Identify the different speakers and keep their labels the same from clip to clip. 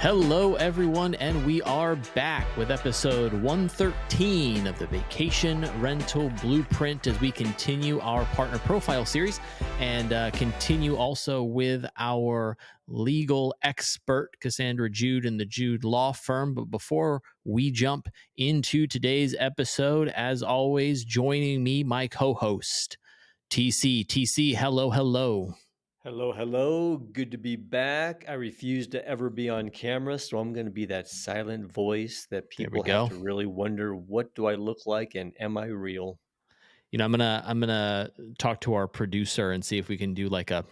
Speaker 1: Hello, everyone, and we are back with episode 113 of the Vacation Rental Blueprint as we continue our partner profile series and continue also with our legal expert, Cassandra Jude and the Jude Law Firm. But before we jump into today's episode, as always, joining me, my co-host, TC. TC, hello, hello.
Speaker 2: Hello, hello. Good to be back. I refuse to ever be on camera, so I'm going to be that silent voice that
Speaker 1: There we
Speaker 2: people have
Speaker 1: go.
Speaker 2: to really wonder, what do I look like and am I real?
Speaker 1: I'm gonna talk to our producer and see if we can do like a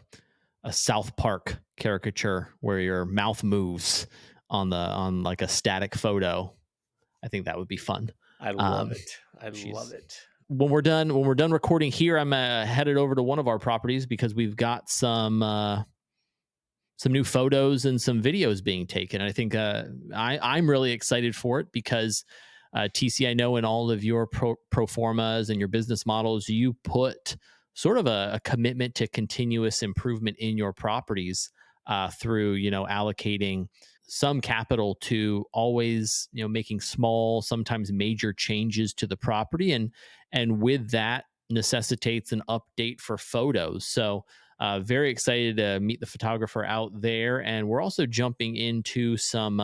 Speaker 1: South Park caricature where your mouth moves on like a static photo. I think that would be fun.
Speaker 2: I love
Speaker 1: Um,
Speaker 2: it. I love
Speaker 1: she's
Speaker 2: it.
Speaker 1: when we're done recording here, I'm headed over to one of our properties because we've got some new photos and some videos being taken. I think I'm really excited for it because TC, I know in all of your pro formas and your business models, you put sort of a commitment to continuous improvement in your properties through allocating some capital to always making small, sometimes major changes to the property, and with that necessitates an update for photos. So very excited to meet the photographer out there, and we're also jumping into some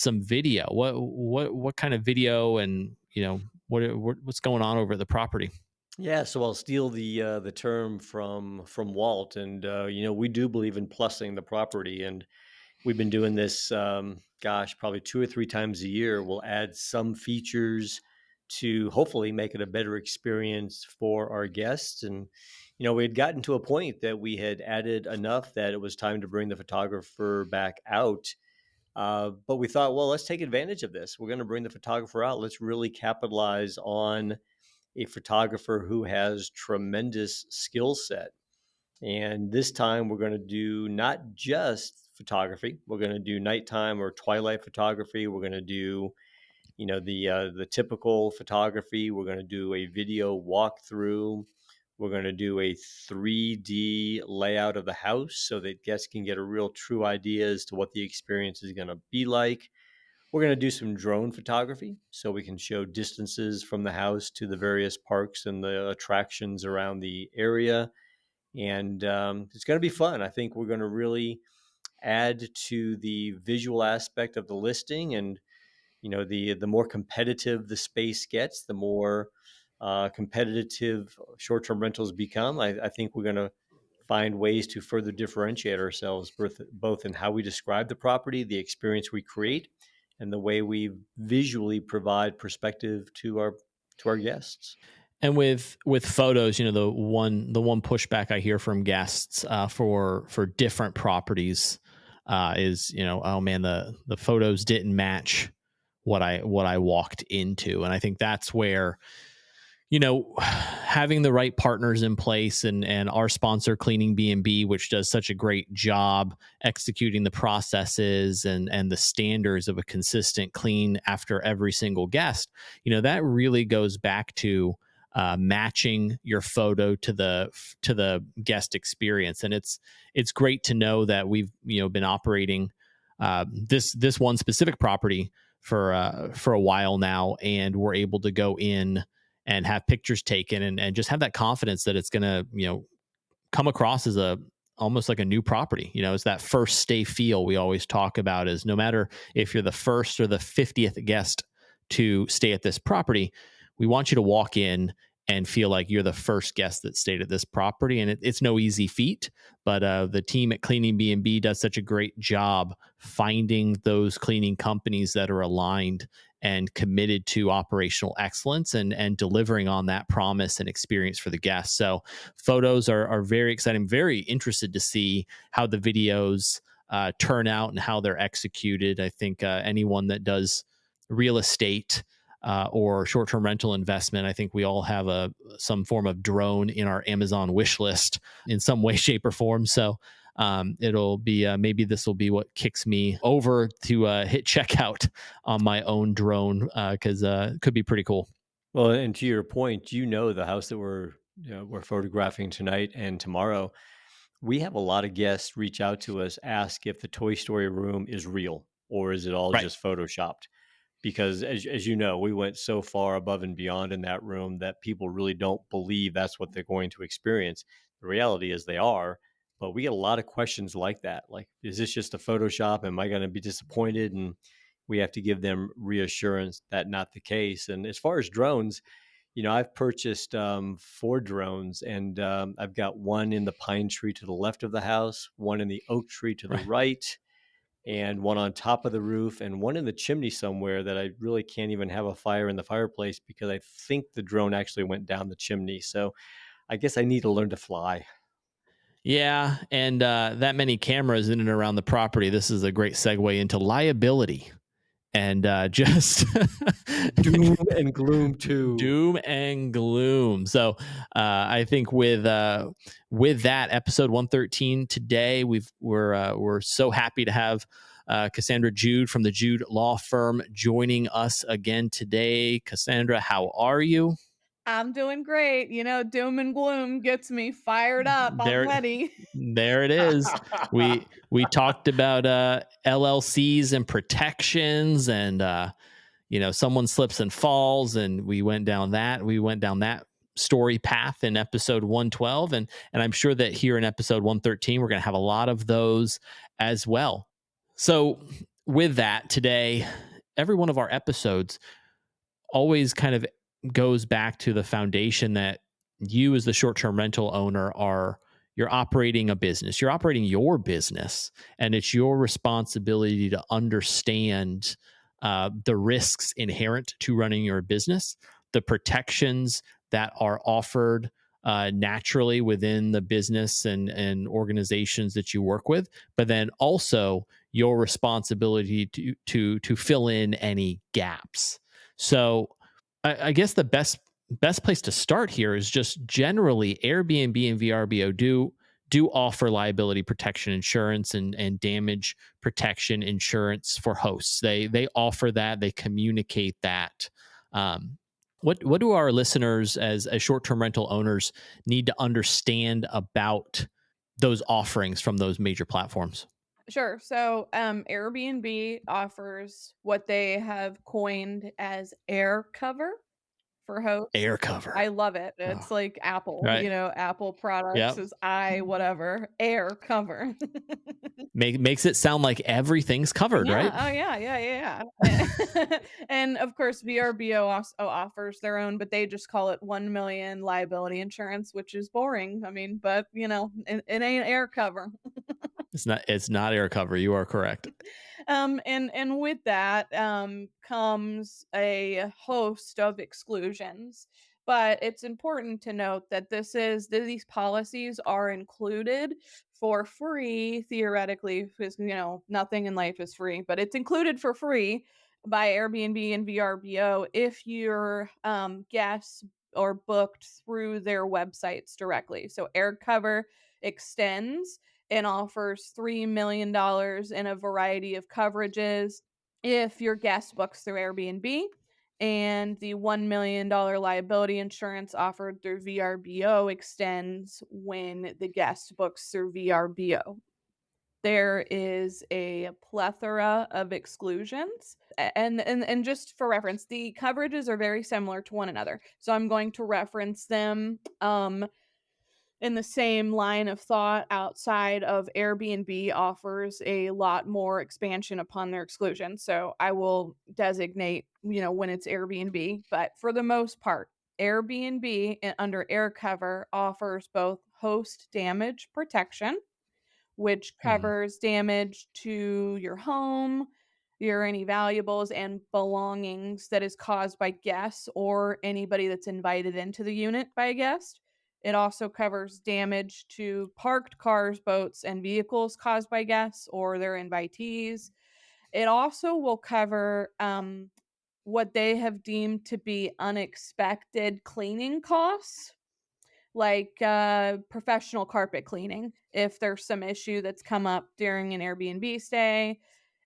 Speaker 1: video. What kind of video, and what's going on over at the property?
Speaker 2: Yeah, so I'll steal the term from Walt, and we do believe in plussing the property, and we've been doing this, gosh, probably 2 or 3 times a year. We'll add some features to hopefully make it a better experience for our guests. And, we had gotten to a point that we had added enough that it was time to bring the photographer back out. But we thought, well, let's take advantage of this. We're going to bring the photographer out. Let's really capitalize on a photographer who has tremendous skill set. And this time we're going to do not just photography. We're going to do nighttime or twilight photography. We're going to do, the typical photography. We're going to do a video walkthrough. We're going to do a 3D layout of the house so that guests can get a real true idea as to what the experience is going to be like. We're going to do some drone photography so we can show distances from the house to the various parks and the attractions around the area. And it's going to be fun. I think we're going to really add to the visual aspect of the listing. And the more competitive the space gets, the more competitive short-term rentals become. I think we're going to find ways to further differentiate ourselves, both in how we describe the property, the experience we create, and the way we visually provide perspective to our guests.
Speaker 1: And with photos, the one pushback I hear from guests for different properties is, oh man, the photos didn't match what I walked into, and I think that's where having the right partners in place, and our sponsor CleaningBnB, which does such a great job executing the processes and the standards of a consistent clean after every single guest, that really goes back to matching your photo to the guest experience. And it's great to know that we've been operating this one specific property for a while now, and we're able to go in and have pictures taken, and just have that confidence that it's going to come across as a almost like a new property. It's that first stay feel we always talk about, is no matter if you're the first or the 50th guest to stay at this property, we want you to walk in and feel like you're the first guest that stayed at this property. And it's no easy feat, but the team at CleaningBnB does such a great job finding those cleaning companies that are aligned and committed to operational excellence, and delivering on that promise and experience for the guests. So photos are very exciting. Very interested to see how the videos turn out and how they're executed. I think anyone that does real estate or short-term rental investment, I think we all have some form of drone in our Amazon wish list in some way, shape, or form. So it'll be maybe this will be what kicks me over to hit checkout on my own drone, because it could be pretty cool.
Speaker 2: Well, and to your point, the house that we're photographing tonight and tomorrow, we have a lot of guests reach out to us, ask if the Toy Story room is real. or is it all
Speaker 1: Right.
Speaker 2: just photoshopped? Because as you know, we went so far above and beyond in that room that people really don't believe that's what they're going to experience. The reality is they are, but we get a lot of questions like that. Like, is this just a Photoshop? Am I going to be disappointed? And we have to give them reassurance that not the case. And as far as drones, I've purchased 4 drones, and I've got one in the pine tree to the left of the house, one in the oak tree to the
Speaker 1: Right.
Speaker 2: right, and one on top of the roof, and one in the chimney somewhere that I really can't even have a fire in the fireplace because I think the drone actually went down the chimney. So I guess I need to learn to fly.
Speaker 1: Yeah, and that many cameras in and around the property. This is a great segue into liability and just
Speaker 2: Doom and gloom too.
Speaker 1: doom and gloom. So I think with that episode 113 today, we're so happy to have Cassandra Jude from the Jude Law Firm joining us again today. Cassandra, how are you?
Speaker 3: I'm doing great. Doom and gloom gets me fired up. I'm
Speaker 1: There,
Speaker 3: ready.
Speaker 1: there it is. We talked about LLCs and protections, and someone slips and falls, and we went down that story path in episode 112, and I'm sure that here in episode 113 we're going to have a lot of those as well. So with that, today, every one of our episodes always kind of goes back to the foundation that you as the short-term rental owner are you're operating a business. You're operating your business, and it's your responsibility to understand the risks inherent to running your business, the protections that are offered naturally within the business and organizations that you work with, but then also your responsibility to fill in any gaps. So I guess the best place to start here is just generally Airbnb and VRBO do offer liability protection insurance and damage protection insurance for hosts. They offer that. They communicate that. Um, what do our listeners as short term rental owners need to understand about those offerings from those major platforms?
Speaker 3: Sure. So, Airbnb offers what they have coined as air cover for hosts.
Speaker 1: Air cover.
Speaker 3: I love it.
Speaker 1: Oh,
Speaker 3: It's like Apple,
Speaker 1: right.
Speaker 3: Apple products
Speaker 1: Yep.
Speaker 3: is whatever, air cover.
Speaker 1: Makes it sound like everything's covered, right?
Speaker 3: Yeah. Oh, yeah. Yeah. Yeah. And of course, VRBO also offers their own, but they just call it 1 million liability insurance, which is boring. I mean, but it ain't air cover.
Speaker 1: It's not air cover. You are correct.
Speaker 3: And with that comes a host of exclusions. But it's important to note that these policies are included for free, theoretically, because nothing in life is free, but it's included for free by Airbnb and VRBO if your guests or booked through their websites directly. So air cover extends and offers $3 million in a variety of coverages if your guest books through Airbnb. And the $1 million liability insurance offered through VRBO extends when the guest books through VRBO. There is a plethora of exclusions. And just for reference, the coverages are very similar to one another. So I'm going to reference them in the same line of thought outside of Airbnb offers a lot more expansion upon their exclusion. So I will designate, when it's Airbnb, but for the most part, Airbnb under air cover offers both host damage protection, which
Speaker 1: Mhm.
Speaker 3: covers damage to your home, your any valuables and belongings that is caused by guests or anybody that's invited into the unit by a guest. It also covers damage to parked cars, boats, and vehicles caused by guests or their invitees. It also will cover what they have deemed to be unexpected cleaning costs, like professional carpet cleaning if there's some issue that's come up during an Airbnb stay.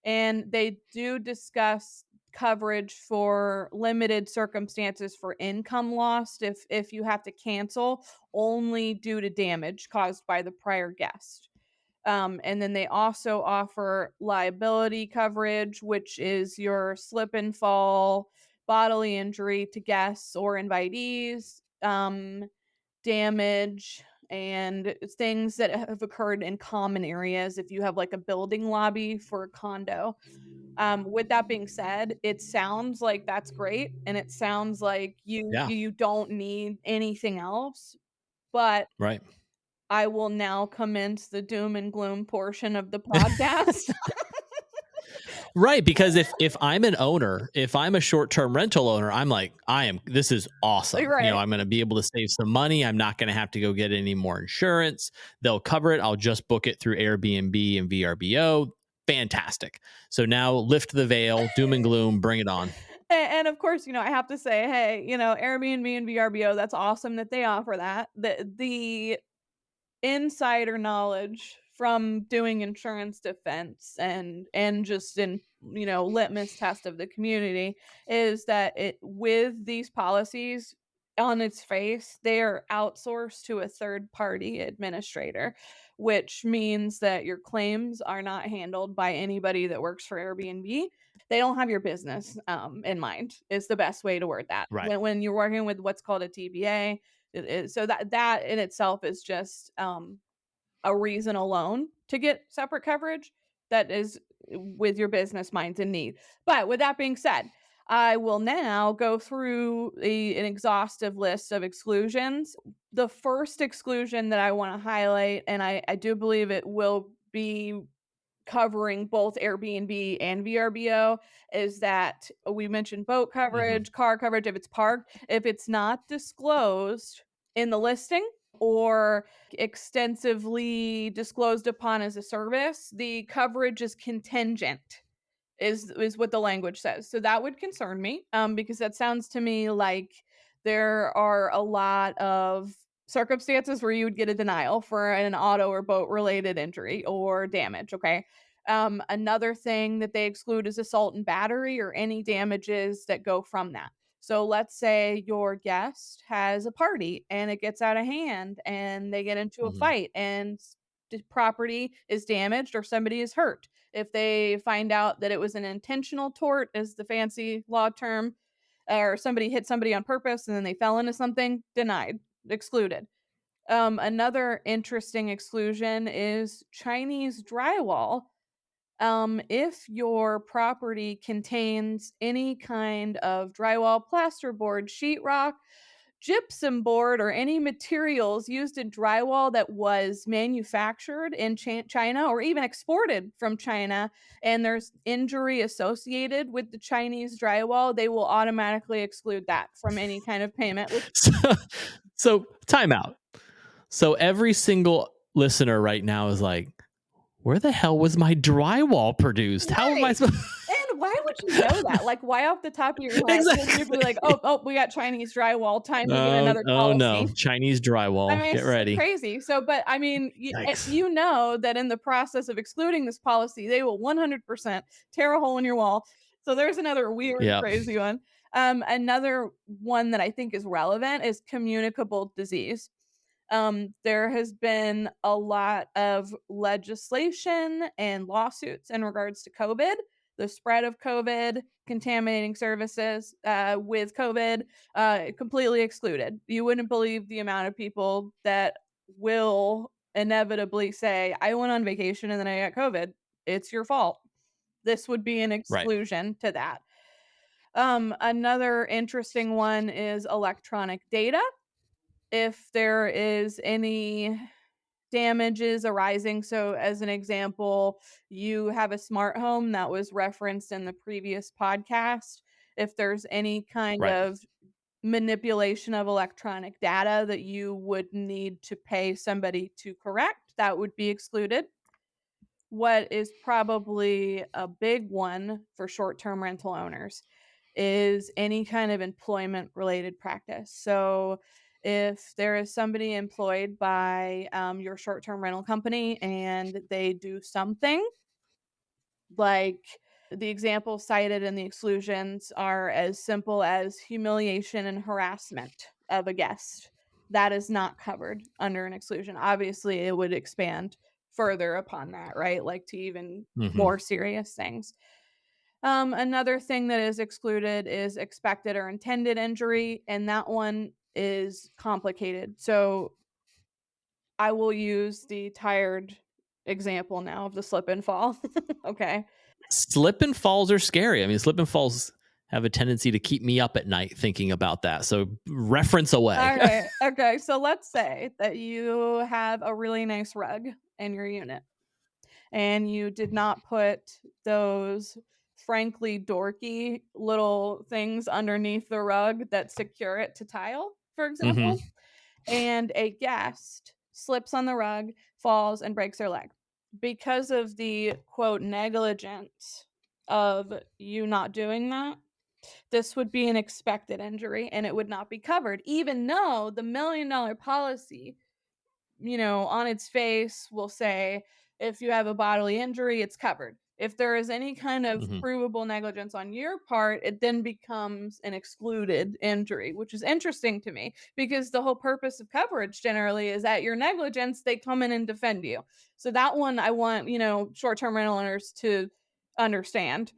Speaker 3: And they do discuss coverage for limited circumstances for income lost if you have to cancel only due to damage caused by the prior guest. And then they also offer liability coverage, which is your slip and fall, bodily injury to guests or invitees, damage, and things that have occurred in common areas if you have like a building lobby for a condo. With that being said, it sounds like that's great, and it sounds like
Speaker 1: Yeah.
Speaker 3: you don't need anything else, but
Speaker 1: Right.
Speaker 3: I will now commence the doom and gloom portion of the podcast.
Speaker 1: Right, because if I'm an owner, if I'm a short-term rental owner, I'm like, this is awesome.
Speaker 3: Right.
Speaker 1: I'm going to be able to save some money. I'm not going to have to go get any more insurance. They'll cover it. I'll just book it through Airbnb and VRBO. Fantastic. So now lift the veil, doom and gloom, bring it on.
Speaker 3: And of course, I have to say, hey, Airbnb and VRBO, that's awesome that they offer that. The insider knowledge from doing insurance defense and just in litmus test of the community is that it with these policies on its face they are outsourced to a third party administrator, which means that your claims are not handled by anybody that works for Airbnb. They don't have your business in mind is the best way to word that
Speaker 1: Right.
Speaker 3: when you're working with what's called a TBA. So that in itself is just a reason alone to get separate coverage that is with your business minds in need. But with that being said, I will now go through an exhaustive list of exclusions. The first exclusion that I want to highlight, and I do believe it will be covering both Airbnb and VRBO, is that we mentioned boat coverage, car coverage if it's parked. If it's not disclosed in the listing or extensively disclosed upon as a service, the coverage is contingent. Is what the language says. So that would concern me, because that sounds to me like there are a lot of circumstances where you would get a denial for an auto or boat related injury or damage. Okay. Another thing that they exclude is assault and battery or any damages that go from that. So let's say your guest has a party and it gets out of hand and they get into a
Speaker 1: Mhm.
Speaker 3: fight and the property is damaged or somebody is hurt. If they find out that it was an intentional tort, is the fancy law term, or somebody hit somebody on purpose and then they fell into something, denied, excluded. Another interesting exclusion is Chinese drywall. If your property contains any kind of drywall, plasterboard, sheetrock, gypsum board, or any materials used in drywall that was manufactured in China or even exported from China, and there's injury associated with the Chinese drywall, they will automatically exclude that from any kind of payment.
Speaker 1: So, so time out. So every single listener right now is like, where the hell was my drywall produced? How am I
Speaker 3: Right.
Speaker 1: supposed
Speaker 3: And why would you know that? Like, why off the top of your head would you be
Speaker 1: Exactly.
Speaker 3: like, oh, we got Chinese drywall, time to get another
Speaker 1: Oh no,
Speaker 3: policy?
Speaker 1: Chinese
Speaker 3: I
Speaker 1: drywall.
Speaker 3: mean,
Speaker 1: Get
Speaker 3: it's
Speaker 1: ready.
Speaker 3: crazy. So, but I mean,
Speaker 1: Yikes.
Speaker 3: you know that in the process of excluding this policy, they will 100% tear a hole in your wall. So there's another weird,
Speaker 1: Yeah.
Speaker 3: crazy one. Another one that I think is relevant is communicable disease. There has been a lot of legislation and lawsuits in regards to COVID, the spread of COVID, contaminating services with COVID, completely excluded. You wouldn't believe the amount of people that will inevitably say, I went on vacation and then I got COVID. It's your fault. This would be an
Speaker 1: Right.
Speaker 3: exclusion to that. Another interesting one is electronic data. If there is any damages arising. So, as an example, you have a smart home that was referenced in the previous podcast. If there's any kind
Speaker 1: Right.
Speaker 3: of manipulation of electronic data that you would need to pay somebody to correct, that would be excluded. What is probably a big one for short term rental owners is any kind of employment related practice. So, if there is somebody employed by your short term rental company and they do something like the examples cited in the exclusions are as simple as humiliation and harassment of a guest, that is not covered under an exclusion. Obviously, it would expand further upon that, right? Like to even
Speaker 1: Mm-hmm.
Speaker 3: more serious things. Another thing that is excluded is expected or intended injury, and that one is complicated. So I will use the tired example now of the slip and fall. Okay.
Speaker 1: Slip and falls are scary. I mean, slip and falls have a tendency to keep me up at night thinking about that. So reference away.
Speaker 3: All right. Okay. So let's say that you have a really nice rug in your unit and you did not put those frankly dorky little things underneath the rug that secure it to tile, for
Speaker 1: Mm-hmm.
Speaker 3: example. And a guest slips on the rug, falls, and breaks their leg. Because of the quote negligence of you not doing that, this would be an expected injury and it would not be covered, even though the $1 million policy, on its face will say if you have a bodily injury, it's covered. If there is any kind of
Speaker 1: Mm-hmm.
Speaker 3: provable negligence on your part, it then becomes an excluded injury, which is interesting to me because the whole purpose of coverage generally is that your negligence, they come in and defend you. So that one I want, short-term rental owners to understand.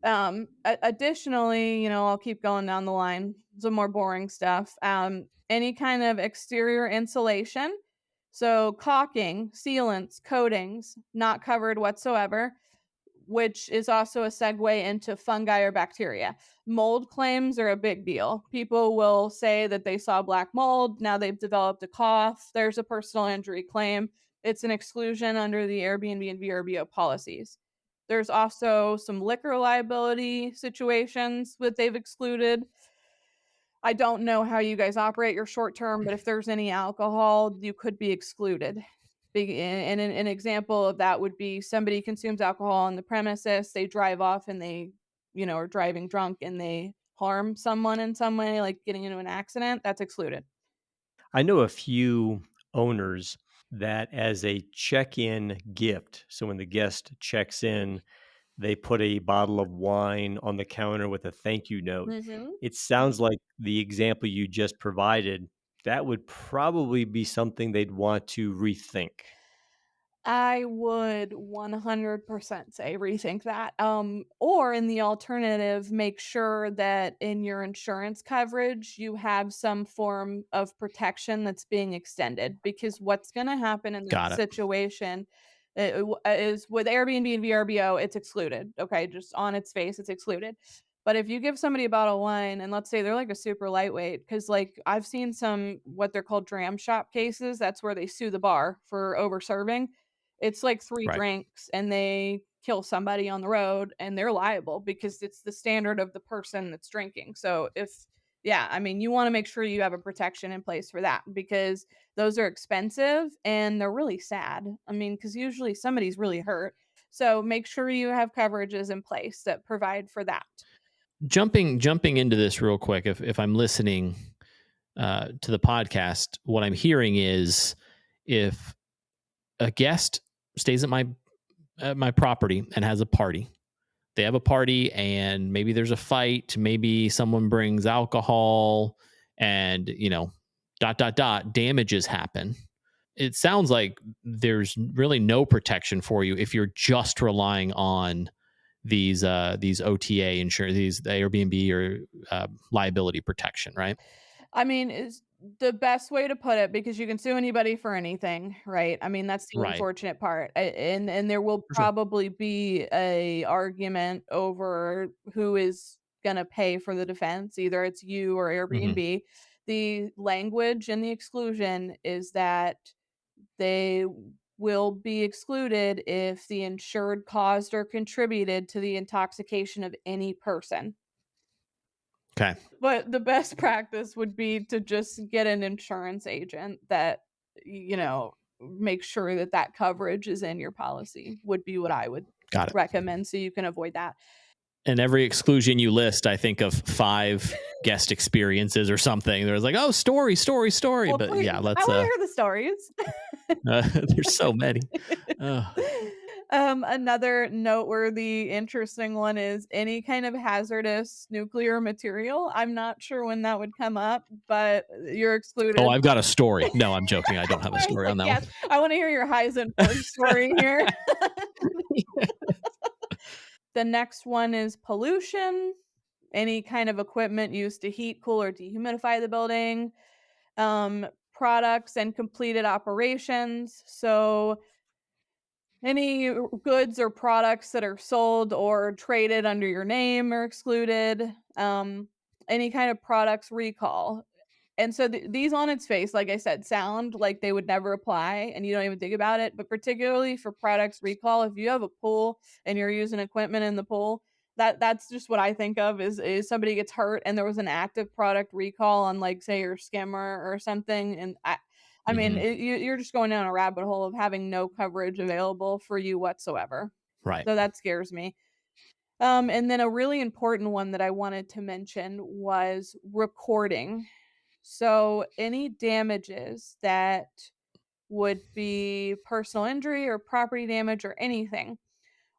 Speaker 3: Additionally, I'll keep going down the line, some more boring stuff. Any kind of exterior insulation, so caulking, sealants, coatings, not covered whatsoever, which is also a segue into fungi or bacteria. Mold claims are a big deal. People will say that they saw black mold. Now they've developed a cough. There's a personal injury claim. It's an exclusion under the Airbnb and VRBO policies. There's also some liquor liability situations that they've excluded. I don't know how you guys operate your short term, but if there's any alcohol, you could be excluded. And an example of that would be somebody consumes alcohol on the premises, they drive off and they, are driving drunk and they harm someone in some way, like getting into an accident, that's excluded.
Speaker 2: I know a few owners that as a check-in gift, so when the guest checks in, they put a bottle of wine on the counter with a thank you note.
Speaker 3: Mm-hmm.
Speaker 2: It sounds like the example you just provided, that would probably be something they'd want to rethink.
Speaker 3: I would 100% say rethink that. Or in the alternative, make sure that in your insurance coverage, you have some form of protection that's being extended. Because what's going to happen in that
Speaker 1: Got it.
Speaker 3: situation is with Airbnb and VRBO, it's excluded. Okay. Just on its face, it's excluded. But if you give somebody a bottle of wine and let's say they're like a super lightweight, because like I've seen some what they're called dram shop cases, that's where they sue the bar for over serving. It's like 3
Speaker 1: Right.
Speaker 3: drinks and they kill somebody on the road and they're liable because it's the standard of the person that's drinking. So you want to make sure you have a protection in place for that because those are expensive and they're really sad. I mean, because usually somebody's really hurt. So make sure you have coverages in place that provide for that.
Speaker 1: Jumping into this real quick, if I'm listening to the podcast, what I'm hearing is if a guest stays at my property and has a party. They have a party and maybe there's a fight, maybe someone brings alcohol and, damages happen. It sounds like there's really no protection for you if you're just relying on these OTA insurance, these Airbnb or liability protection, right?
Speaker 3: I mean, is the best way to put it because you can sue anybody for anything, right? I mean, that's the
Speaker 1: Right.
Speaker 3: unfortunate part. And there will
Speaker 1: For sure.
Speaker 3: probably be a argument over who is going to pay for the defense, either it's you or
Speaker 1: Mm-hmm.
Speaker 3: Airbnb. The language in the exclusion is that they will be excluded if the insured caused or contributed to the intoxication of any person.
Speaker 1: Okay.
Speaker 3: But the best practice would be to just get an insurance agent that, make sure that that coverage is in your policy would be what I would
Speaker 1: Got it.
Speaker 3: recommend so you can avoid that.
Speaker 1: And every exclusion you list, I think of 5 guest experiences or something. There's like, oh, story.
Speaker 3: Well,
Speaker 1: But
Speaker 3: please,
Speaker 1: yeah,
Speaker 3: I
Speaker 1: let's.
Speaker 3: want to hear the stories.
Speaker 1: There's so many.
Speaker 3: Another noteworthy, interesting one is any kind of hazardous nuclear material. I'm not sure when that would come up, but you're
Speaker 1: Oh,
Speaker 3: excluded.
Speaker 1: I've got a story. No, I'm joking. I don't have a
Speaker 3: I was
Speaker 1: story
Speaker 3: like,
Speaker 1: on that
Speaker 3: yes, I want to hear your Heisenberg story here.
Speaker 1: one.
Speaker 3: The next one is pollution. Any kind of equipment used to heat, cool, or dehumidify the building. Products and completed operations. So any goods or products that are sold or traded under your name are excluded. Any kind of products recall. And so these on its face, like I said, sound like they would never apply and you don't even think about it. But particularly for products recall, if you have a pool and you're using equipment in the pool, that's just what I think of is somebody gets hurt and there was an active product recall on, like, say, your skimmer or something. And I mean,
Speaker 1: Hmm.
Speaker 3: you're just going down a rabbit hole of having no coverage available for you whatsoever.
Speaker 1: Right.
Speaker 3: So that scares me. And then a really important one that I wanted to mention was recording. So any damages that would be personal injury or property damage or anything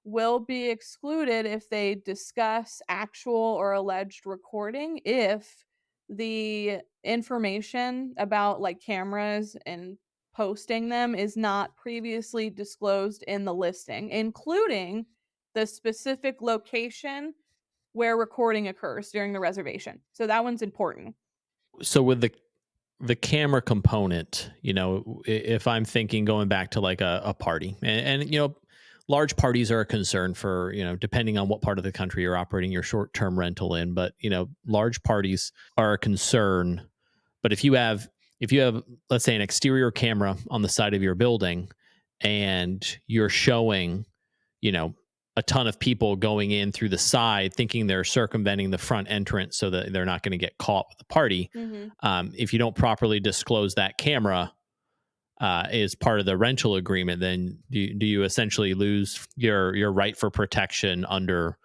Speaker 3: will be excluded if they discuss actual or alleged recording if the information about, like, cameras and posting them is not previously disclosed in the listing, including the specific location where recording occurs during the reservation. So that one's important.
Speaker 1: So with the camera component, if I'm thinking going back to like a party, and large parties are a concern for, depending on what part of the country you're operating your short-term rental in, but large parties are a concern. But if you have, let's say, an exterior camera on the side of your building and you're showing, you know, a ton of people going in through the side thinking they're circumventing the front entrance so that they're not going to get caught with the party.
Speaker 3: Mhm.
Speaker 1: If you don't properly disclose that camera is part of the rental agreement, then do you essentially lose your right for protection under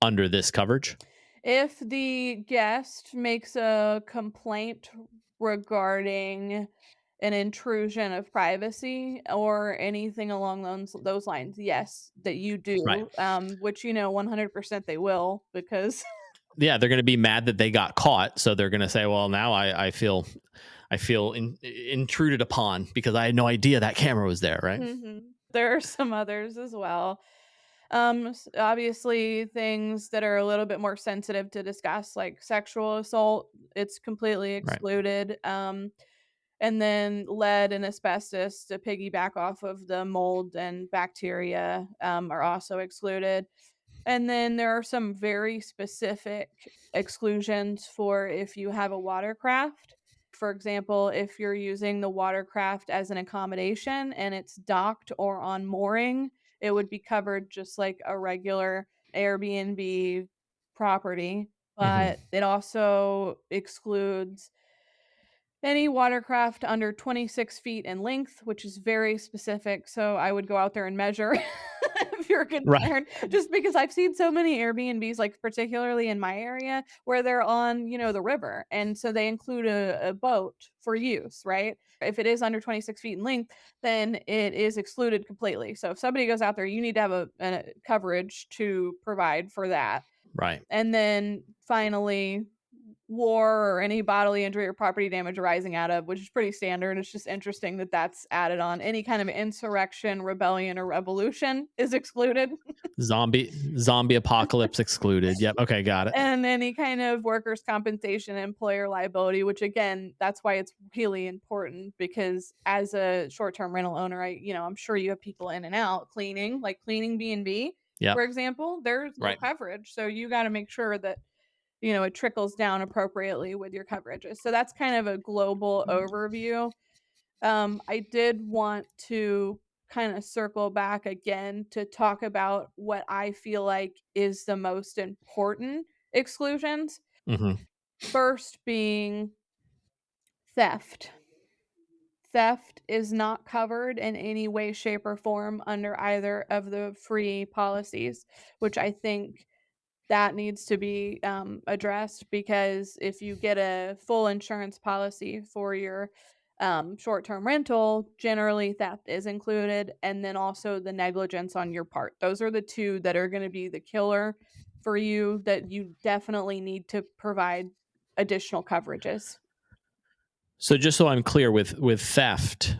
Speaker 1: this coverage?
Speaker 3: If the guest makes a complaint regarding an intrusion of privacy or anything along those lines, yes, that you
Speaker 1: Right.
Speaker 3: do, which 100% they will, because
Speaker 1: Yeah, they're going to be mad that they got caught, so they're going to say, "Well, now I feel intruded upon because I had no idea that camera was there." Right.
Speaker 3: Mhm. There are some others as well. Obviously, things that are a little bit more sensitive to discuss, like sexual assault, it's completely
Speaker 1: Right.
Speaker 3: excluded. And then lead and asbestos, to piggyback off of the mold and bacteria, are also excluded. And then there are some very specific exclusions for if you have a watercraft. For example, if you're using the watercraft as an accommodation and it's docked or on mooring, it would be covered just like a regular Airbnb property.
Speaker 1: Hmm.
Speaker 3: But it also excludes any watercraft under 26 feet in length, which is very specific. So I would go out there and measure if you're
Speaker 1: Right.
Speaker 3: concerned, just because I've seen so many Airbnbs, like particularly in my area, where they're on, the river. And so they include a boat for use, right? If it is under 26 feet in length, then it is excluded completely. So if somebody goes out there, you need to have a coverage to provide for that.
Speaker 1: Right.
Speaker 3: And then finally, war or any bodily injury or property damage arising out of, which is pretty standard. It's just interesting that that's added on. Any kind of insurrection, rebellion, or revolution is excluded.
Speaker 1: Zombie apocalypse excluded. Yep. Okay, got it.
Speaker 3: And any kind of workers' compensation, employer liability, which again, that's why it's really important, because as a short-term rental owner, I'm sure you have people in and out cleaning, like CleaningBnB,
Speaker 1: Yep.
Speaker 3: for example, there's no
Speaker 1: Right.
Speaker 3: coverage. So you got to make sure that it trickles down appropriately with your coverages. So that's kind of a global overview. I did want to kind of circle back again to talk about what I feel like is the most important exclusions.
Speaker 1: Hmm.
Speaker 3: First being theft. Theft is not covered in any way, shape, or form under either of the free policies, which I think that needs to be addressed, because if you get a full insurance policy for your Short-term rental, generally theft is included, and then also the negligence on your part. Those are the two that are going to be the killer for you that you definitely need to provide additional coverages.
Speaker 1: So just so I'm clear with theft,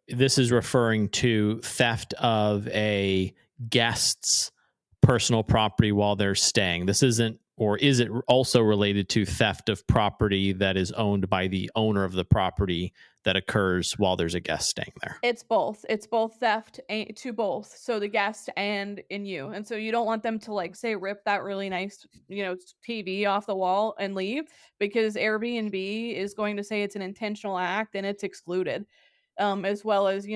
Speaker 1: this is referring to theft of a guest's personal property while they're staying. This isn't, or is it also related to theft of property that is owned by the owner of the property that occurs while there's a guest staying there?
Speaker 3: It's both. It's both theft to both. So the guest and in you. And so you don't want them to like say rip that really nice, TV off the wall and leave because Airbnb is going to say it's an intentional act and it's excluded. As well as,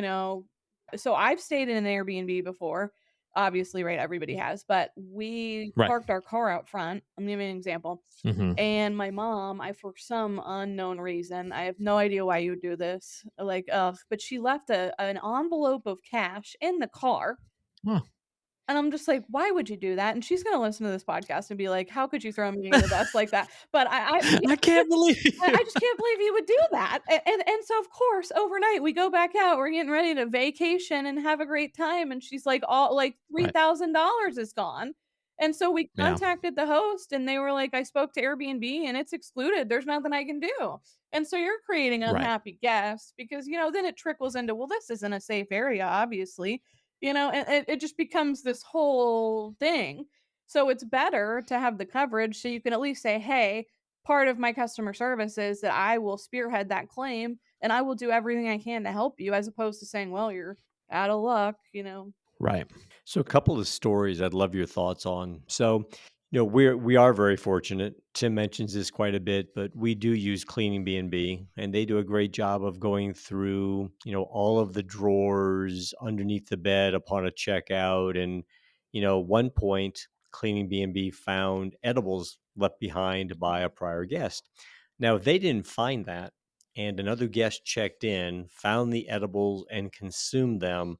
Speaker 3: so I've stayed in an Airbnb before. Obviously, right? Everybody has, but we
Speaker 1: Right.
Speaker 3: parked our car out front. I'm giving an example.
Speaker 1: Hmm.
Speaker 3: And my mom, for some unknown reason, I have no idea why you would do this, like, ugh, but she left an envelope of cash in the car,
Speaker 1: Oh.
Speaker 3: and I'm just like, "Why would you do that?" And she's gonna listen to this podcast and be like, "How could you throw me under the bus like that?" But
Speaker 1: I can't believe
Speaker 3: I
Speaker 1: you.
Speaker 3: just can't believe you would do that. And so of course, overnight we go back out, we're getting ready to vacation and have a great time, and she's like, all like
Speaker 1: Right.
Speaker 3: $3,000 is gone. And so we
Speaker 1: Yeah.
Speaker 3: contacted the host and they were like, I spoke to Airbnb and it's excluded. There's nothing I can do. And so you're creating
Speaker 1: Right.
Speaker 3: unhappy guests because, then it trickles into, well, this isn't a safe area, obviously, and it just becomes this whole thing. So it's better to have the coverage so you can at least say, hey, part of my customer service is that I will spearhead that claim and I will do everything I can to help you, as opposed to saying, well, you're out of luck.
Speaker 1: Right.
Speaker 2: So a couple of stories I'd love your thoughts on. So, we are very fortunate. Tim mentions this quite a bit, but we do use CleaningBnB, and they do a great job of going through, all of the drawers underneath the bed upon a checkout. And, one point, CleaningBnB found edibles left behind by a prior guest. Now, if they didn't find that, and another guest checked in, found the edibles, and consumed them,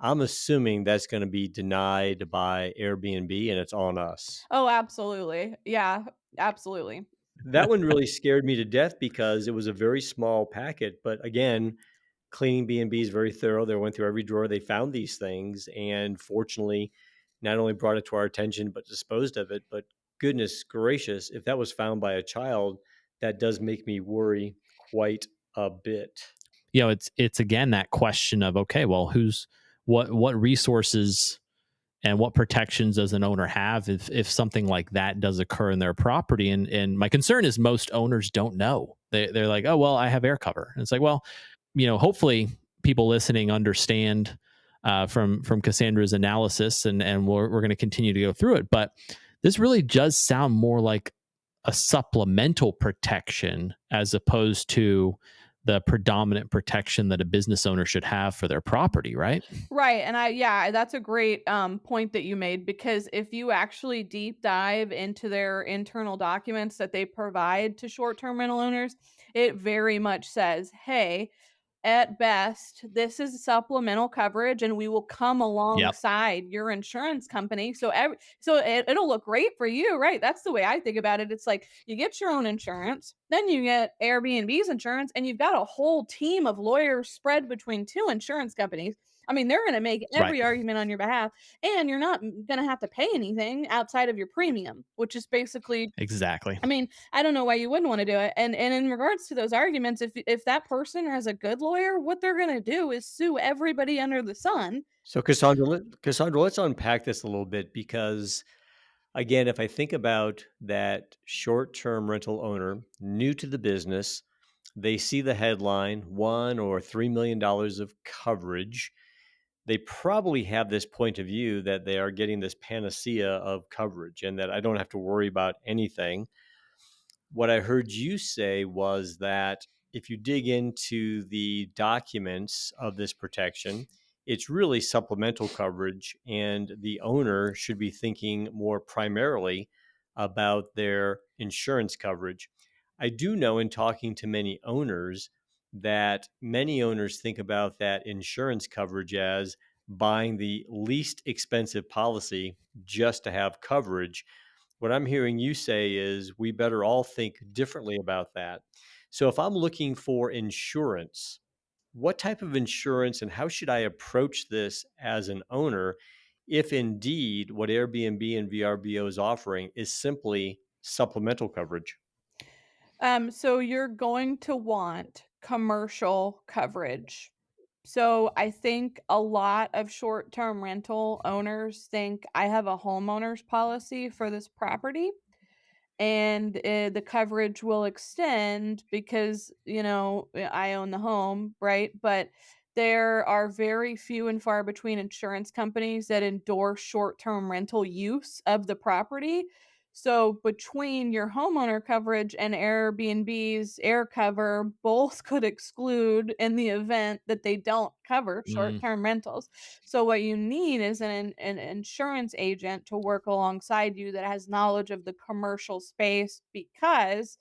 Speaker 2: I'm assuming that's gonna be denied by Airbnb, and it's on us.
Speaker 3: Oh, absolutely. Yeah, absolutely.
Speaker 2: That one really scared me to death because it was a very small packet, but again, cleaning B&B is very thorough. They went through every drawer, they found these things, and fortunately, not only brought it to our attention, but disposed of it. But goodness gracious, if that was found by a child, that does make me worry quite a bit.
Speaker 1: It's again that question of, okay, well, what resources and what protections does an owner have if something like that does occur in their property? And my concern is most owners don't know. They're like, oh well, I have air cover. And it's like, well, hopefully people listening understand from Cassandra's analysis, and we're going to continue to go through it. But this really does sound more like a supplemental protection as opposed to the predominant protection that a business owner should have for their property, right?
Speaker 3: Right. And yeah, that's a great point that you made, because if you actually deep dive into their internal documents that they provide to short-term rental owners, it very much says, hey, at best, this is supplemental coverage, and we will come
Speaker 1: Yep.
Speaker 3: alongside your insurance company. It'll look great for you, right? That's the way I think about it. It's like you get your own insurance, then you get Airbnb's insurance, and you've got a whole team of lawyers spread between two insurance companies. I mean, they're going to make
Speaker 1: Right.
Speaker 3: every argument on your behalf, and you're not going to have to pay anything outside of your premium, which is basically,
Speaker 1: Exactly.
Speaker 3: I mean, I don't know why you wouldn't wanna do it, and in regards to those arguments, if that person has a good lawyer, what they're gonna do is sue everybody under the sun.
Speaker 2: So Cassandra, let's unpack this a little bit because again, if I think about that short-term rental owner, new to the business, they see the headline, $1 or $3 million of coverage. They probably have this point of view that they are getting this panacea of coverage and that I don't have to worry about anything. What I heard you say was that if you dig into the documents of this protection, it's really supplemental coverage, and the owner should be thinking more primarily about their insurance coverage. I do know in talking to many owners that many owners think about that insurance coverage as buying the least expensive policy just to have coverage. What I'm hearing you say is we better all think differently about that. So if I'm looking for insurance, what type of insurance and how should I approach this as an owner if indeed what Airbnb and VRBO is offering is simply supplemental coverage?
Speaker 3: So you're going to want commercial coverage. So I think a lot of short-term rental owners think I have a homeowner's policy for this property and the coverage will extend because I own the home, right? But there are very few and far between insurance companies that endorse short-term rental use of the property. So between your homeowner coverage and Airbnb's air cover, both could exclude in the event that they don't cover
Speaker 1: Mm,
Speaker 3: short-term rentals. So what you need is an insurance agent to work alongside you that has knowledge of the commercial space because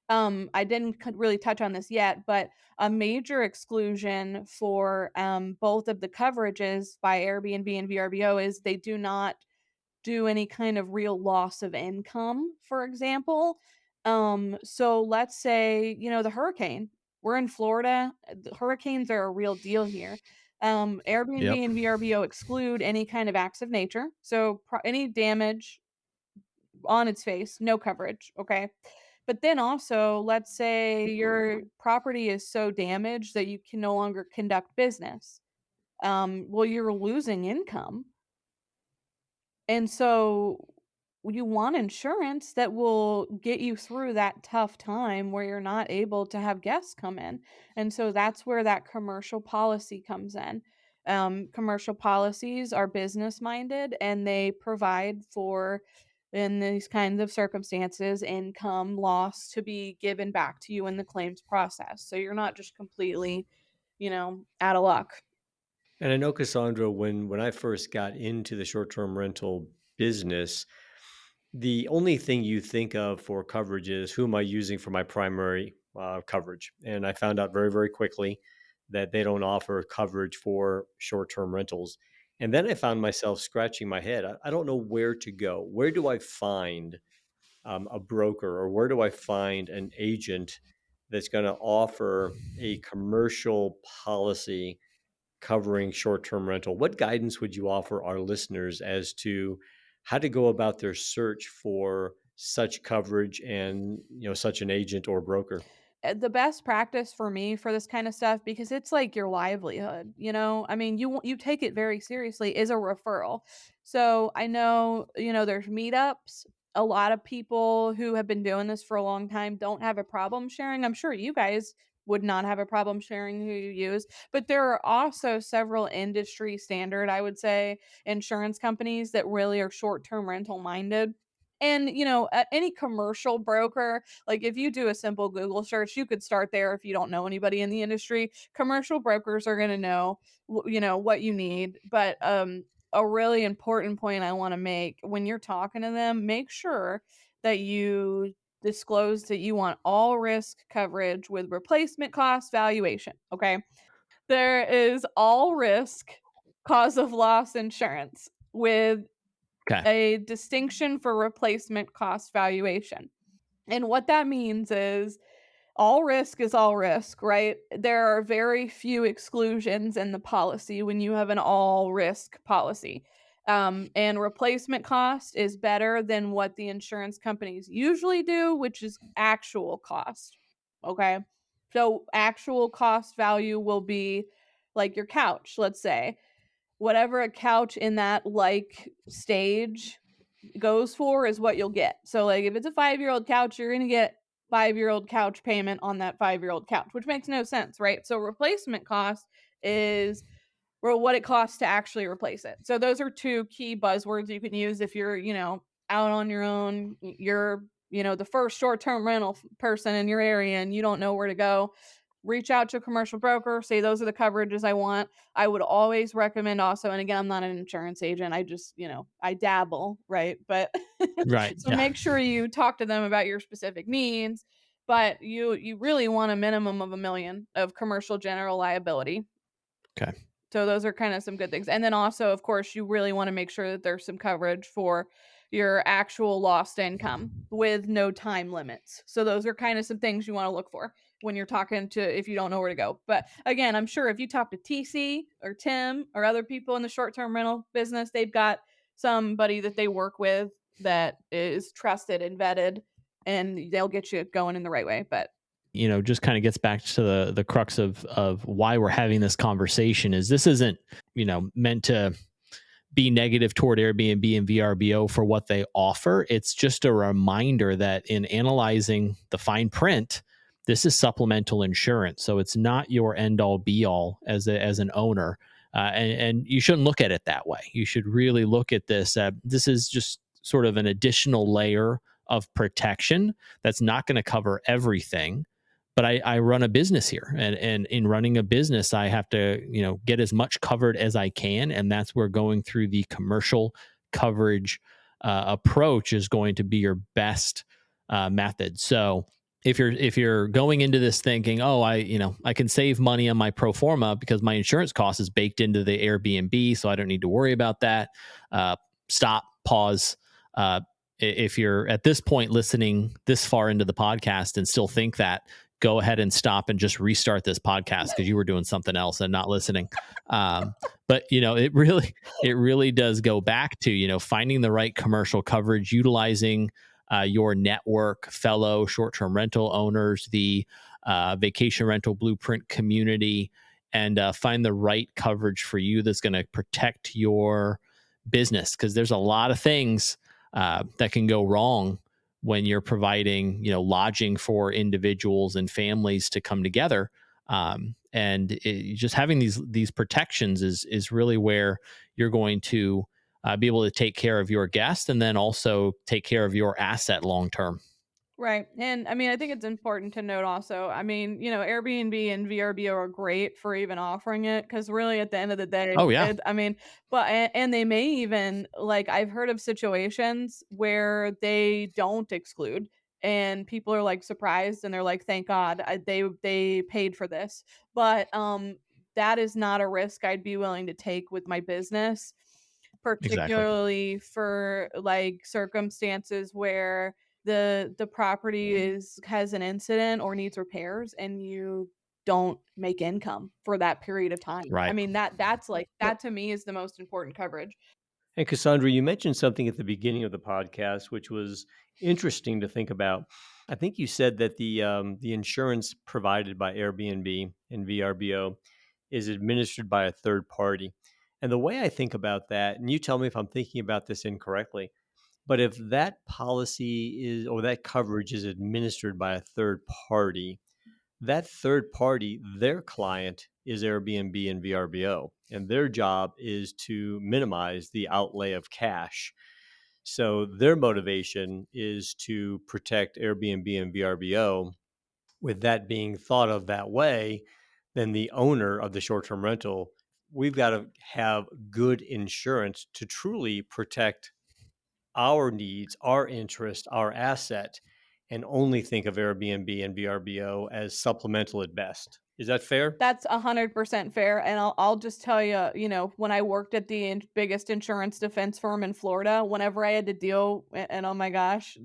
Speaker 3: I didn't really touch on this yet, but a major exclusion for both of the coverages by Airbnb and VRBO is they do not do any kind of real loss of income, for example. So let's say, the hurricane. We're in Florida. The hurricanes are a real deal here. Airbnb
Speaker 1: yep.
Speaker 3: and VRBO exclude any kind of acts of nature. So any damage on its face, no coverage. Okay. But then also, let's say your property is so damaged that you can no longer conduct business. Well, you're losing income. And so you want insurance that will get you through that tough time where you're not able to have guests come in. And so that's where that commercial policy comes in. Commercial policies are business minded and they provide for, in these kinds of circumstances, income loss to be given back to you in the claims process. So you're not just completely, out of luck.
Speaker 2: And I know, Cassandra, when I first got into the short-term rental business, the only thing you think of for coverage is who am I using for my primary coverage? And I found out very, very quickly that they don't offer coverage for short-term rentals. And then I found myself scratching my head. I don't know where to go. Where do I find a broker, or where do I find an agent that's going to offer a commercial policy covering short-term rental? What guidance would you offer our listeners as to how to go about their search for such coverage and, such an agent or broker?
Speaker 3: The best practice for me for this kind of stuff, because it's like your livelihood, I mean, you take it very seriously, is a referral. So I know, there's meetups. A lot of people who have been doing this for a long time don't have a problem sharing. I'm sure you guys would not have a problem sharing who you use, but there are also several industry standard, I would say, insurance companies that really are short-term rental minded. And any commercial broker, like if you do a simple Google search, you could start there if you don't know anybody in the industry. Commercial brokers are going to know, what you need. But a really important point I want to make when you're talking to them, make sure that you disclose that you want all risk coverage with replacement cost valuation. Okay. There is all risk cause of loss insurance with
Speaker 1: Okay.
Speaker 3: a distinction for replacement cost valuation. And what that means is all risk is all risk, right? There are very few exclusions in the policy when you have an all risk policy. And replacement cost is better than what the insurance companies usually do, which is actual cost. Okay. So, actual cost value will be like your couch, let's say. Whatever a couch in that stage goes for is what you'll get. So, like, if it's a 5-year-old couch, you're gonna get 5-year-old couch payment on that 5-year-old couch, which makes no sense, right? So, replacement cost is, well, what it costs to actually replace it. So, those are two key buzzwords you can use if you're, out on your own. You're, the first short-term rental person in your area and you don't know where to go. Reach out to a commercial broker, say those are the coverages I want. I would always recommend also, and again, I'm not an insurance agent. I just, I dabble, right? But
Speaker 1: Right.
Speaker 3: so
Speaker 1: Yeah.
Speaker 3: make sure you talk to them about your specific needs. But you really want a minimum of 1 million of commercial general liability.
Speaker 1: Okay.
Speaker 3: So those are kind of some good things. And then also, of course, you really want to make sure that there's some coverage for your actual lost income with no time limits. So those are kind of some things you want to look for. when you're talking to, if you don't know where to go. But again, I'm sure if you talk to TC or Tim or other people in the short-term rental business, they've got somebody that they work with that is trusted and vetted, and they'll get you going in the right way. But
Speaker 1: just kind of gets back to the crux of why we're having this conversation. Is this isn't meant to be negative toward Airbnb and VRBO for what they offer. It's just a reminder that in analyzing the fine print, this is supplemental insurance. So it's not your end all be all as an owner. And you shouldn't look at it that way. You should really look at this. This is just sort of an additional layer of protection that's not going to cover everything. But I run a business here, and in running a business, I have to get as much covered as I can, and that's where going through the commercial coverage approach is going to be your best method. So if you're going into this thinking, oh, I can save money on my pro forma because my insurance cost is baked into the Airbnb, so I don't need to worry about that. Stop, pause. If you're at this point listening this far into the podcast and still think that, go ahead and stop and just restart this podcast because you were doing something else and not listening. But it really does go back to finding the right commercial coverage, utilizing your network, fellow short-term rental owners, the vacation rental blueprint community, and find the right coverage for you that's going to protect your business, because there's a lot of things that can go wrong when you're providing, lodging for individuals and families to come together. Just having these protections is really where you're going to be able to take care of your guest and then also take care of your asset long term.
Speaker 3: right. And I mean, I think it's important to note also, I mean, Airbnb and VRBO are great for even offering it, because really at the end of the day,
Speaker 1: Oh yeah,
Speaker 3: and they may even, like, I've heard of situations where they don't exclude, and people are like surprised and they're like, thank God they paid for this. But that is not a risk I'd be willing to take with my business,
Speaker 1: exactly.
Speaker 3: particularly for like circumstances where the property has an incident or needs repairs and you don't make income for that period of time. I
Speaker 1: Right.
Speaker 3: mean, that's like, that to me is the most important coverage.
Speaker 2: And Cassandra, you mentioned something at the beginning of the podcast, which was interesting to think about. I think you said that the insurance provided by Airbnb and VRBO is administered by a third party. And the way I think about that, and you tell me if I'm thinking about this incorrectly, but if that policy is, or that coverage is administered by a third party, that third party, their client is Airbnb and VRBO, and their job is to minimize the outlay of cash. So their motivation is to protect Airbnb and VRBO. With that being thought of that way, then the owner of the short-term rental, we've got to have good insurance to truly protect our needs, our interest, our asset, and only think of Airbnb and VRBO as supplemental at best. Is that fair?
Speaker 3: That's 100% fair. And I'll just tell you, when I worked at the biggest insurance defense firm in Florida, whenever I had to deal, and oh my gosh,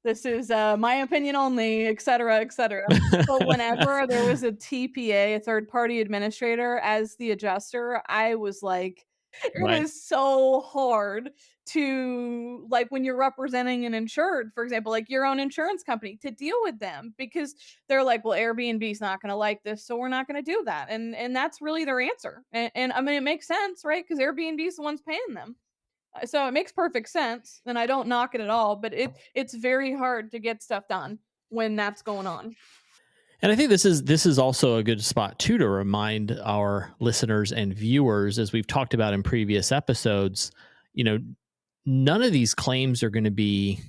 Speaker 3: this is my opinion only, et cetera, et cetera. But whenever there was a TPA, a third party administrator, as the adjuster, I was like, it
Speaker 1: Right.
Speaker 3: is so hard to, like, when you're representing an insured, for example, like your own insurance company, to deal with them, because they're like, well, Airbnb's not going to like this, so we're not going to do that. And that's really their answer. And I mean, it makes sense, right? Because Airbnb's the ones paying them. So it makes perfect sense, and I don't knock it at all, but it's very hard to get stuff done when that's going on.
Speaker 1: And I think this is also a good spot too to remind our listeners and viewers, as we've talked about in previous episodes, none of these claims are going to be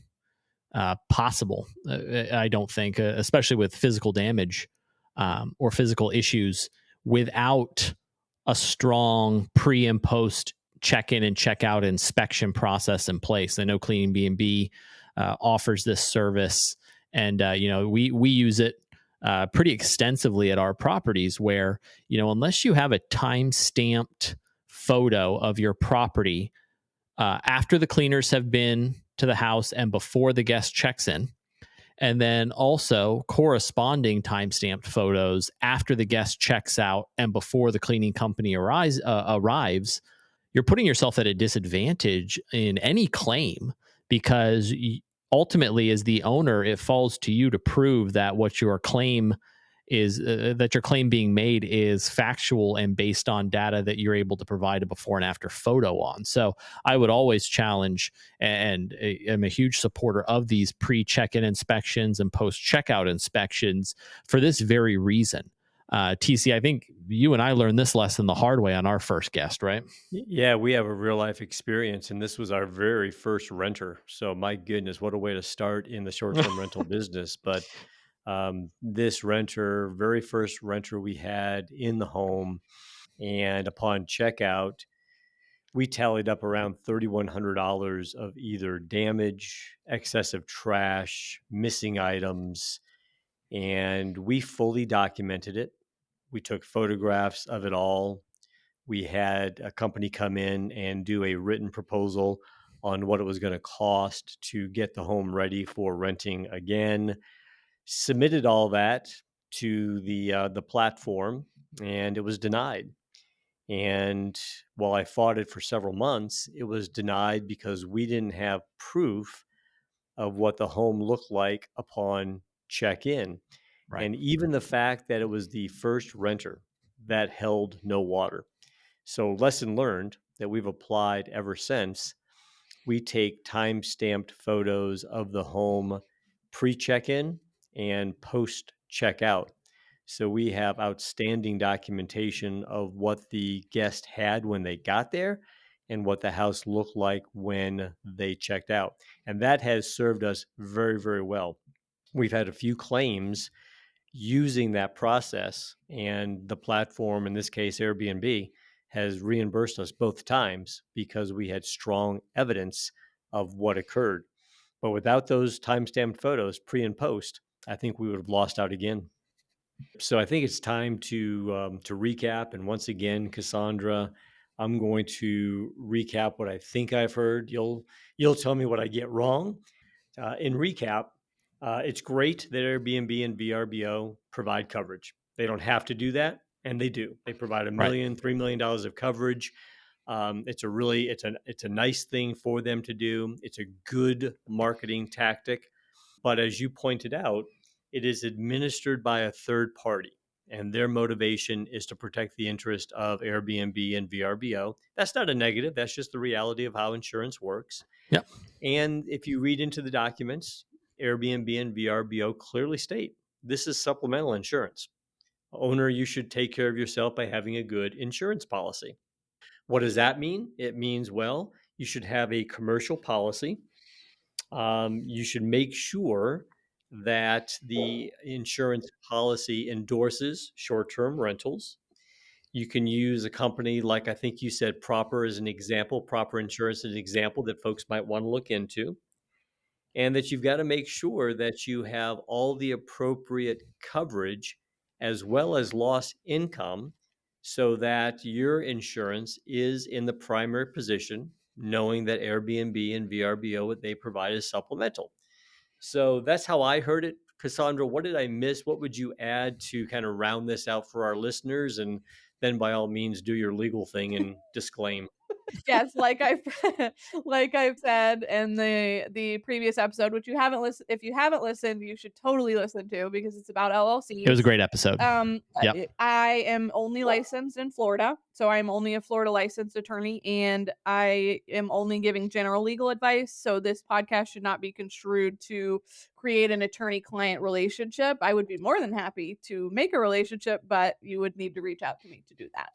Speaker 1: possible. I don't think, especially with physical damage or physical issues, without a strong pre and post check-in and check-out inspection process in place. I know CleaningBnB offers this service, and we use it pretty extensively at our properties, where unless you have a time-stamped photo of your property after the cleaners have been to the house and before the guest checks in, And then also corresponding timestamped photos after the guest checks out and before the cleaning company arrives, you're putting yourself at a disadvantage in any claim because ultimately, as the owner, it falls to you to prove that what your claim is that your claim being made is factual and based on data that you're able to provide a before and after photo on. So I would always challenge and am a huge supporter of these pre-check-in inspections and post-checkout inspections for this very reason. TC, I think you and I learned this lesson the hard way on our first guest, right?
Speaker 2: Yeah, we have a real life experience, and this was our very first renter. So, my goodness, what a way to start in the short term rental business. But this renter, very first renter we had in the home, and upon checkout, we tallied up around $3,100 of either damage, excessive trash, missing items, and we fully documented it. We took photographs of it all. We had a company come in and do a written proposal on what it was going to cost to get the home ready for renting again. Submitted all that to the platform, and it was denied. And while I fought it for several months, it was denied because we didn't have proof of what the home looked like upon check in.
Speaker 1: Right.
Speaker 2: And even the fact that it was the first renter that held no water. So, lesson learned that we've applied ever since. We take time stamped photos of the home pre check in and post checkout. So, we have outstanding documentation of what the guest had when they got there and what the house looked like when they checked out. And that has served us very, very well. We've had a few claims using that process, and the platform, in this case Airbnb, has reimbursed us both times because we had strong evidence of what occurred. But without those time-stamped photos pre and post, I think we would have lost out again. So I think it's time to recap. And once again, Cassandra, I'm going to recap what I think I've heard. You'll tell me what I get wrong. In recap, it's great that Airbnb and VRBO provide coverage. They don't have to do that, and they do. They provide
Speaker 1: Right.
Speaker 2: $3 million of coverage. It's a nice thing for them to do. It's a good marketing tactic. But as you pointed out, it is administered by a third party, and their motivation is to protect the interest of Airbnb and VRBO. That's not a negative. That's just the reality of how insurance works.
Speaker 1: Yep.
Speaker 2: And if you read into the documents, Airbnb and VRBO clearly state this is supplemental insurance. Owner, you should take care of yourself by having a good insurance policy. What does that mean? It means, well, you should have a commercial policy. You should make sure that the insurance policy endorses short term rentals. You can use a company like I think you said Proper as an example, Proper Insurance as an example that folks might want to look into, and that you've got to make sure that you have all the appropriate coverage as well as lost income so that your insurance is in the primary position, knowing that Airbnb and VRBO, what they provide is supplemental. So that's how I heard it. Cassandra, what did I miss? What would you add to kind of round this out for our listeners? And then by all means, do your legal thing and disclaim.
Speaker 3: Yes, like I've like I've said in the previous episode, which you haven't listened if you haven't listened, you should totally listen to because it's about
Speaker 1: It was a
Speaker 3: LLCs.
Speaker 1: great episode. Yep.
Speaker 3: I am only licensed in Florida, so I'm only a Florida licensed attorney, and I am only giving general legal advice. So this podcast should not be construed to create an attorney-client relationship. I would be more than happy to make a relationship, but you would need to reach out to me to do that.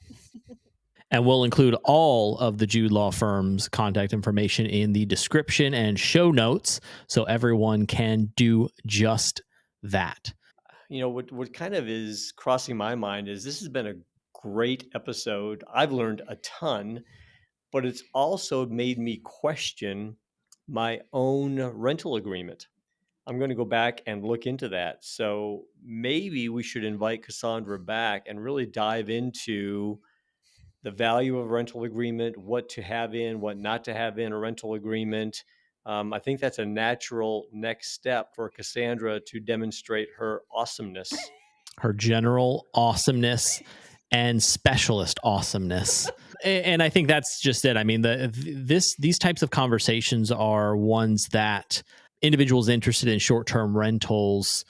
Speaker 1: And we'll include all of the Jude Law Firm's contact information in the description and show notes so everyone can do just that.
Speaker 2: You know, what kind of is crossing my mind is this has been a great episode. I've learned a ton, but it's also made me question my own rental agreement. I'm going to go back and look into that. So maybe we should invite Cassandra back and really dive into the value of a rental agreement, what to have in, what not to have in a rental agreement, I think that's a natural next step for Cassandra to demonstrate her awesomeness.
Speaker 1: Her general awesomeness and specialist awesomeness. And I think that's just it. I mean, these types of conversations are ones that individuals interested in short-term rentals,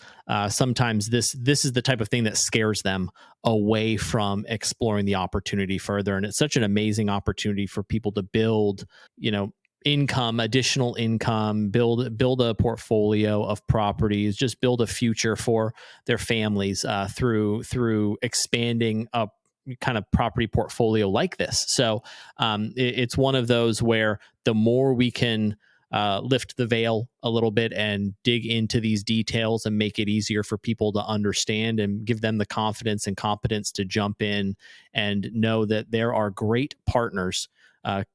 Speaker 1: sometimes this is the type of thing that scares them away from exploring the opportunity further. And it's such an amazing opportunity for people to build, additional income, build a portfolio of properties, just build a future for their families through expanding a kind of property portfolio like this. So it's one of those where the more we can lift the veil a little bit and dig into these details and make it easier for people to understand and give them the confidence and competence to jump in and know that there are great partners,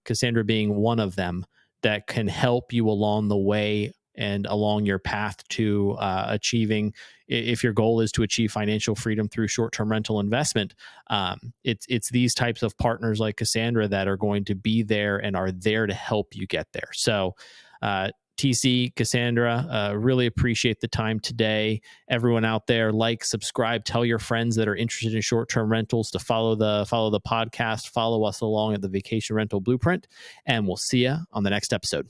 Speaker 1: Cassandra being one of them, that can help you along the way and along your path to achieving, if your goal is to achieve financial freedom through short-term rental investment, it's these types of partners like Cassandra that are going to be there and are there to help you get there. So TC, Cassandra, really appreciate the time today. Everyone out there, like, subscribe, tell your friends that are interested in short-term rentals to follow the podcast, follow us along at the Vacation Rental Blueprint, and we'll see you on the next episode.